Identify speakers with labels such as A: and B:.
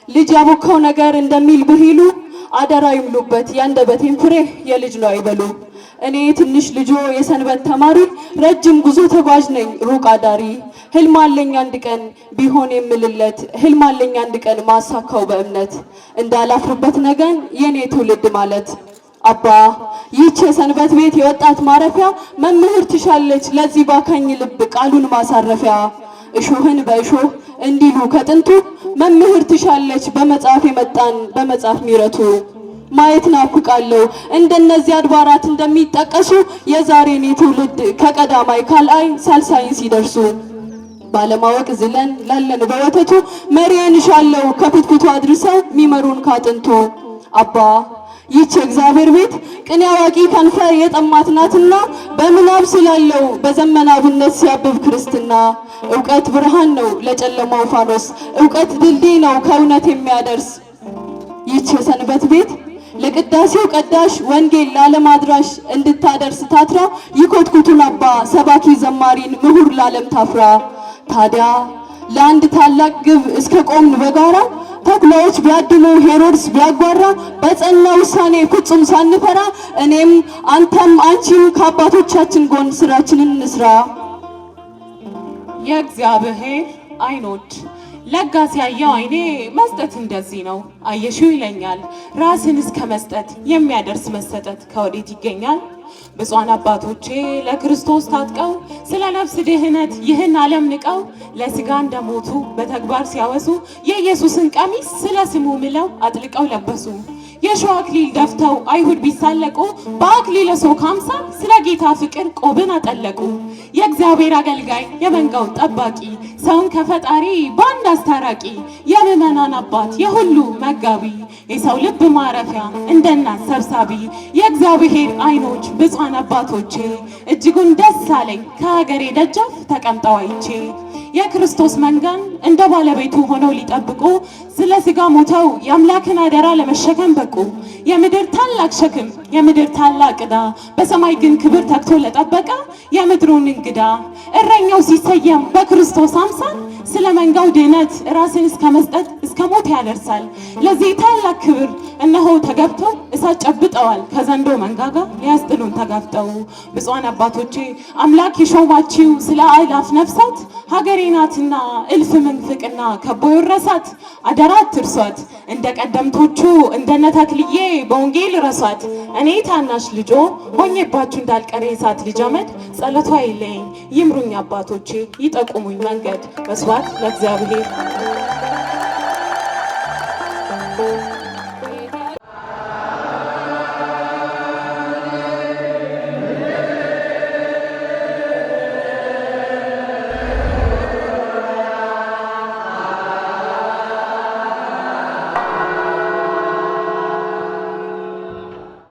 A: ልጅ ያቦካው ነገር እንደሚል ብሂሉ አደራ ይምሉበት ያንደበቴን ፍሬ የልጅ ነው አይበሉ። እኔ ትንሽ ልጆ የሰንበት ተማሪ ረጅም ጉዞ ተጓዥ ነኝ ሩቅ አዳሪ። ህልም አለኝ አንድ ቀን ቢሆን የምልለት ህልም አለኝ አንድ ቀን ማሳካው በእምነት እንዳላፍርበት ነገን የኔ ትውልድ ማለት አባ ይህች የሰንበት ቤት የወጣት ማረፊያ መምህር ትሻለች ለዚህ ባካኝ ልብ ቃሉን ማሳረፊያ። እሾህን በእሾህ እንዲሉ ከጥንቱ መምህር ትሻለች በመጽሐፍ የመጣን በመጽሐፍ ሚረቱ። ማየት ናፍቃለሁ እንደነዚህ አድባራት እንደሚጠቀሱ የዛሬን ትውልድ ከቀዳማይ ካልአይ ሳልሳይን ሲደርሱ። ባለማወቅ ዝለን ላለን በወተቱ መሪዬን እሻለሁ ከፍትፍቱ አድርሰው ሚመሩን ካጥንቱ። አባ ይህች እግዚአብሔር ቤት ቅኔ አዋቂ ከንፈር የጠማት ናትና በምናብ ስላለው በዘመናዊነት ሲያብብ ክርስትና። ዕውቀት ብርሃን ነው ለጨለማው ፋኖስ ዕውቀት ድልድይ ነው ከእውነት የሚያደርስ። ይህች የሰንበት ቤት ለቅዳሴው ቀዳሽ ወንጌል ለዓለም አድራሽ እንድታደርስ ታትራ ይኮትኩቱን አባ ሰባኪ ዘማሪን ምሁር ለዓለም ታፍራ። ታዲያ ለአንድ ታላቅ ግብ እስከ ቆምን በጋራ ተኩላዎች ቢያድሙ ሄሮድስ ቢያጓራ በጸና ውሳኔ ፍጹም ሳንፈራ እኔም አንተም አንቺም ከአባቶቻችን ጎን ስራችንን እንስራ።
B: የእግዚአብሔር አይኖች ለጋስ ያየው አይኔ መስጠት እንደዚህ ነው አየሽው ይለኛል። ራስን እስከ መስጠት የሚያደርስ መሰጠት ከወዴት ይገኛል? ብፁዓን አባቶቼ ለክርስቶስ ታጥቀው ስለ ነፍስ ድህነት ይህን ዓለም ንቀው ለስጋ እንደሞቱ በተግባር ሲያወሱ የኢየሱስን ቀሚስ ስለ ስሙ ምለው አጥልቀው ለበሱ። የሾህ አክሊል ደፍተው አይሁድ ቢሳለቁ በአክሊለ ሦክ አምሳል ስለ ጌታ ፍቅር ቆብን አጠለቁ። የእግዚአብሔር አገልጋይ የመንጋው ጠባቂ ሰውን ከፈጣሪ በአንድ አስታራቂ የምዕመናን አባት የሁሉ መጋቢ የሰው ልብ ማረፊያ እንደ እናት ሰብሳቢ የእግዚአብሔር አይኖች ብፁዓን አባቶቼ እጅጉን ደስ አለኝ ከሀገሬ ደጃፍ ተቀምጠው አይቼ። የክርስቶስ መንጋን እንደ ባለቤቱ ሆነው ሊጠብቁ ስለ ስጋ ሞተው የአምላክን አደራ ለመሸከም በቁ። የምድር ታላቅ ሸክም የምድር ታላቅ ዕዳ በሰማይ ግን ክብር ተግቶ ለጠበቀ የምድሩን እንግዳ እረኛው ሲሰየም በክርስቶስ አምሳል ስለ መንጋው ድህነት ራስን እስከ መስጠት እስከ ሞት ያደርሳል። ለዚህ ታላቅ ክብር እነሆ ተገብተው እሳት ጨብጠዋል ከዘንዶ መንጋጋ ሊያስጥሉን ተጋፍጠው። ብፁዓን አባቶቼ አምላክ የሾማችው ስለ አእላፍ ነፍሳት ሀገሬ ናትና እልፍ ምንፍቅና ከቦ ይረሳት። አደራ አትርሷት እንደ ቀደምቶቹ እንደነ ተክልዬ በወንጌል ረሷት። እኔ ታናሽ ልጆ ሆኜባችሁ እንዳልቀረ የእሳት ልጅ አመድ ጸሎቷ አይለኝ ይምሩኝ አባቶቼ ይጠቁሙኝ መንገድ። መስዋዕት ለእግዚአብሔር።